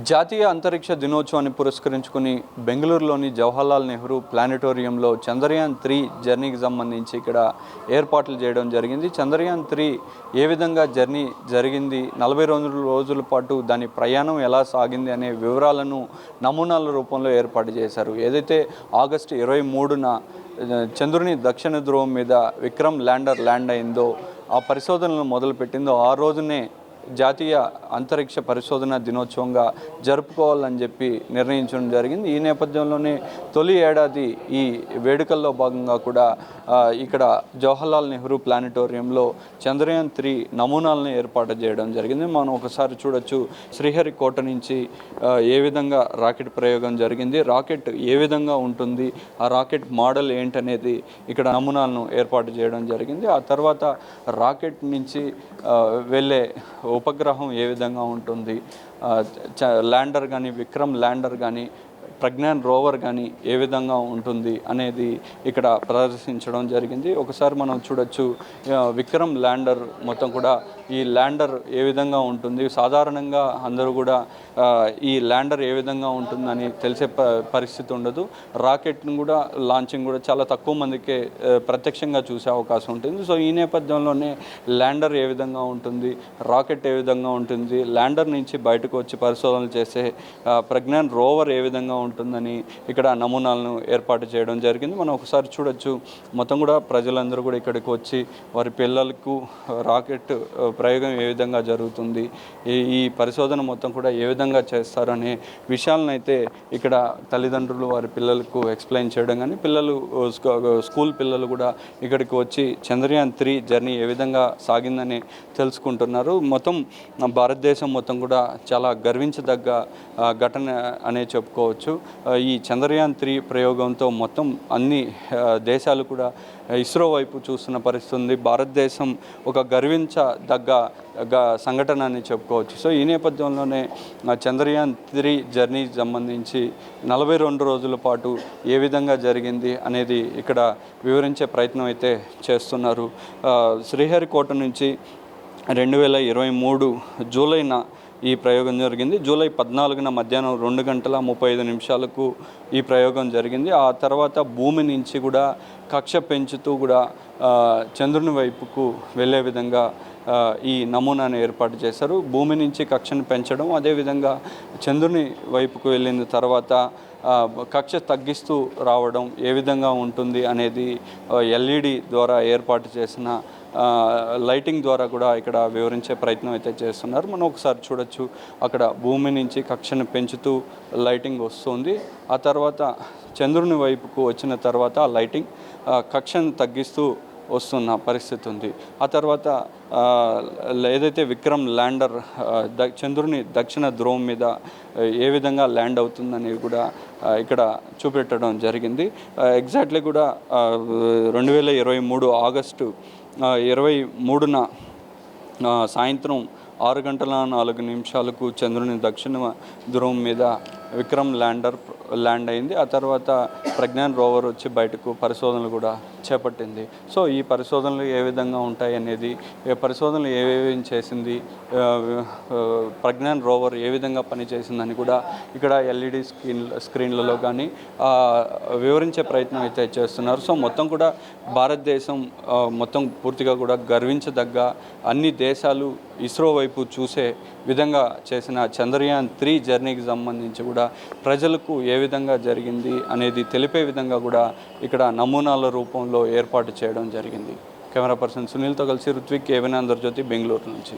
జాతీయ అంతరిక్ష దినోత్సవాన్ని పురస్కరించుకుని బెంగళూరులోని జవహర్లాల్ నెహ్రూ ప్లానెటోరియంలో చంద్రయాన్-3 జర్నీకి సంబంధించి ఇక్కడ ఏర్పాట్లు చేయడం జరిగింది. చంద్రయాన్-3 ఏ విధంగా జర్నీ జరిగింది, 42 రోజుల పాటు దాని ప్రయాణం ఎలా సాగింది అనే వివరాలను నమూనాల రూపంలో ఏర్పాటు చేశారు. ఏదైతే ఆగస్టు 23న చంద్రుని దక్షిణ ధ్రువం మీద విక్రమ్ ల్యాండర్ ల్యాండ్ అయిందో, ఆ పరిశోధనలు మొదలుపెట్టిందో ఆ రోజునే జాతీయ అంతరిక్ష పరిశోధన దినోత్సవంగా జరుపుకోవాలని చెప్పి నిర్ణయించడం జరిగింది. ఈ నేపథ్యంలోనే తొలి ఏడాది ఈ వేడుకల్లో భాగంగా కూడా ఇక్కడ జవహర్లాల్ నెహ్రూ ప్లానెటోరియంలో చంద్రయాన్-3 నమూనాలను ఏర్పాటు చేయడం జరిగింది. మనం ఒకసారి చూడొచ్చు, శ్రీహరికోట నుంచి ఏ విధంగా రాకెట్ ప్రయోగం జరిగింది, రాకెట్ ఏ విధంగా ఉంటుంది, ఆ రాకెట్ మోడల్ ఏంటనేది ఇక్కడ నమూనాలను ఏర్పాటు చేయడం జరిగింది. ఆ తర్వాత రాకెట్ నుంచి వెళ్ళే ఉపగ్రహం ఏ విధంగా ఉంటుంది, ల్యాండర్ కానీ, విక్రమ్ ల్యాండర్ కానీ, ప్రజ్ఞాన్ రోవర్ కానీ ఏ విధంగా ఉంటుంది అనేది ఇక్కడ ప్రదర్శించడం జరిగింది. ఒకసారి మనం చూడొచ్చు, విక్రమ్ ల్యాండర్ మొత్తం కూడా ఈ ల్యాండర్ ఏ విధంగా ఉంటుంది, సాధారణంగా అందరూ కూడా ఈ ల్యాండర్ ఏ విధంగా ఉంటుందని తెలిసే పరిస్థితి ఉండదు. రాకెట్ను కూడా లాంచింగ్ కూడా చాలా తక్కువ మందికే ప్రత్యక్షంగా చూసే అవకాశం ఉంటుంది. సో ఈ నేపథ్యంలోనే ల్యాండర్ ఏ విధంగా ఉంటుంది, రాకెట్ ఏ విధంగా ఉంటుంది, ల్యాండర్ నుంచి బయటకు వచ్చి పరిశోధనలు చేసే ప్రజ్ఞాన్ రోవర్ ఏ విధంగా ఉంటుందని ఇక్కడ నమూనాలను ఏర్పాటు చేయడం జరిగింది. మనం ఒకసారి చూడొచ్చు, మొత్తం కూడా ప్రజలందరూ కూడా ఇక్కడికి వచ్చి వారి పిల్లలకు రాకెట్ ప్రయోగం ఏ విధంగా జరుగుతుంది, ఈ పరిశోధన మొత్తం కూడా ఏ విధంగా చేస్తారనే విషయాలను అయితే ఇక్కడ తల్లిదండ్రులు వారి పిల్లలకు ఎక్స్ప్లెయిన్ చేయడం కానీ, స్కూల్ పిల్లలు కూడా ఇక్కడికి వచ్చి చంద్రయాన్-3 జర్నీ ఏ విధంగా సాగిందని తెలుసుకుంటున్నారు. మొత్తం భారతదేశం మొత్తం కూడా చాలా గర్వించదగ్గ ఘటన అనే చెప్పుకోవచ్చు. ఈ చంద్రయాన్-3 ప్రయోగంతో మొత్తం అన్ని దేశాలు కూడా ఇస్రో వైపు చూస్తున్న పరిస్థితి ఉంది. భారతదేశం ఒక గర్వించదగ్గ సంఘటన అని చెప్పుకోవచ్చు. సో ఈ నేపథ్యంలోనే చంద్రయాన్-3 జర్నీకి సంబంధించి 42 రోజుల పాటు ఏ విధంగా జరిగింది అనేది ఇక్కడ వివరించే ప్రయత్నం అయితే చేస్తున్నారు. శ్రీహరికోట నుంచి 2023 జూలైన ఈ ప్రయోగం జరిగింది. జూలై 14న మధ్యాహ్నం 2:35 ఈ ప్రయోగం జరిగింది. ఆ తర్వాత భూమి నుంచి కూడా కక్ష పెంచుతూ కూడా చంద్రుని వైపుకు వెళ్ళే విధంగా ఈ నమూనాను ఏర్పాటు చేశారు. భూమి నుంచి కక్షను పెంచడం, అదేవిధంగా చంద్రుని వైపుకు వెళ్ళిన తర్వాత కక్ష తగ్గిస్తూ రావడం ఏ విధంగా ఉంటుంది అనేది ఎల్ఈడి ద్వారా ఏర్పాటు చేసిన లైటింగ్ ద్వారా కూడా ఇక్కడ వివరించే ప్రయత్నం అయితే చేస్తున్నారు. మనం ఒకసారి చూడొచ్చు, అక్కడ భూమి నుంచి కక్షను పెంచుతూ లైటింగ్ వస్తుంది. ఆ తర్వాత చంద్రుని వైపుకు వచ్చిన తర్వాత ఆ లైటింగ్ కక్షను తగ్గిస్తూ వస్తున్న పరిస్థితి ఉంది. ఆ తర్వాత ఏదైతే విక్రమ్ ల్యాండర్ చంద్రుని దక్షిణ ధ్రువం మీద ఏ విధంగా ల్యాండ్ అవుతుందనేది కూడా ఇక్కడ చూపెట్టడం జరిగింది. ఎగ్జాక్ట్లీ కూడా 2023 ఆగస్టు 23న సాయంత్రం 6:04 చంద్రుని దక్షిణ ధ్రువం మీద విక్రమ్ ల్యాండర్ ల్యాండ్ అయింది. ఆ తర్వాత ప్రజ్ఞాన్ రోవర్ వచ్చి బయటకు పరిశోధనలు కూడా చేపట్టింది. సో ఈ పరిశోధనలు ఏ విధంగా ఉంటాయి అనేది, పరిశోధనలు ఏవేవి చేసింది, ప్రజ్ఞాన్ రోవర్ ఏ విధంగా పనిచేసిందని కూడా ఇక్కడ ఎల్ఈడి స్క్రీన్లలో కానీ వివరించే ప్రయత్నం అయితే చేస్తున్నారు. సో మొత్తం కూడా భారతదేశం మొత్తం పూర్తిగా కూడా గర్వించదగ్గ, అన్ని దేశాలు ఇస్రో వైపు చూసే విధంగా చేసిన చంద్రయాన్-3 జర్నీకి సంబంధించి కూడా ప్రజలకు ఏ విధంగా జరిగింది అనేది తెలిపే విధంగా కూడా ఇక్కడ నమూనాల రూపంలో ఏర్పాటు చేయడం జరిగింది. కెమెరా పర్సన్ సునీల్తో కలిసి రుత్విక్, ఏవెన్ ఆంధ్రజ్యోతి, బెంగళూరు నుంచి.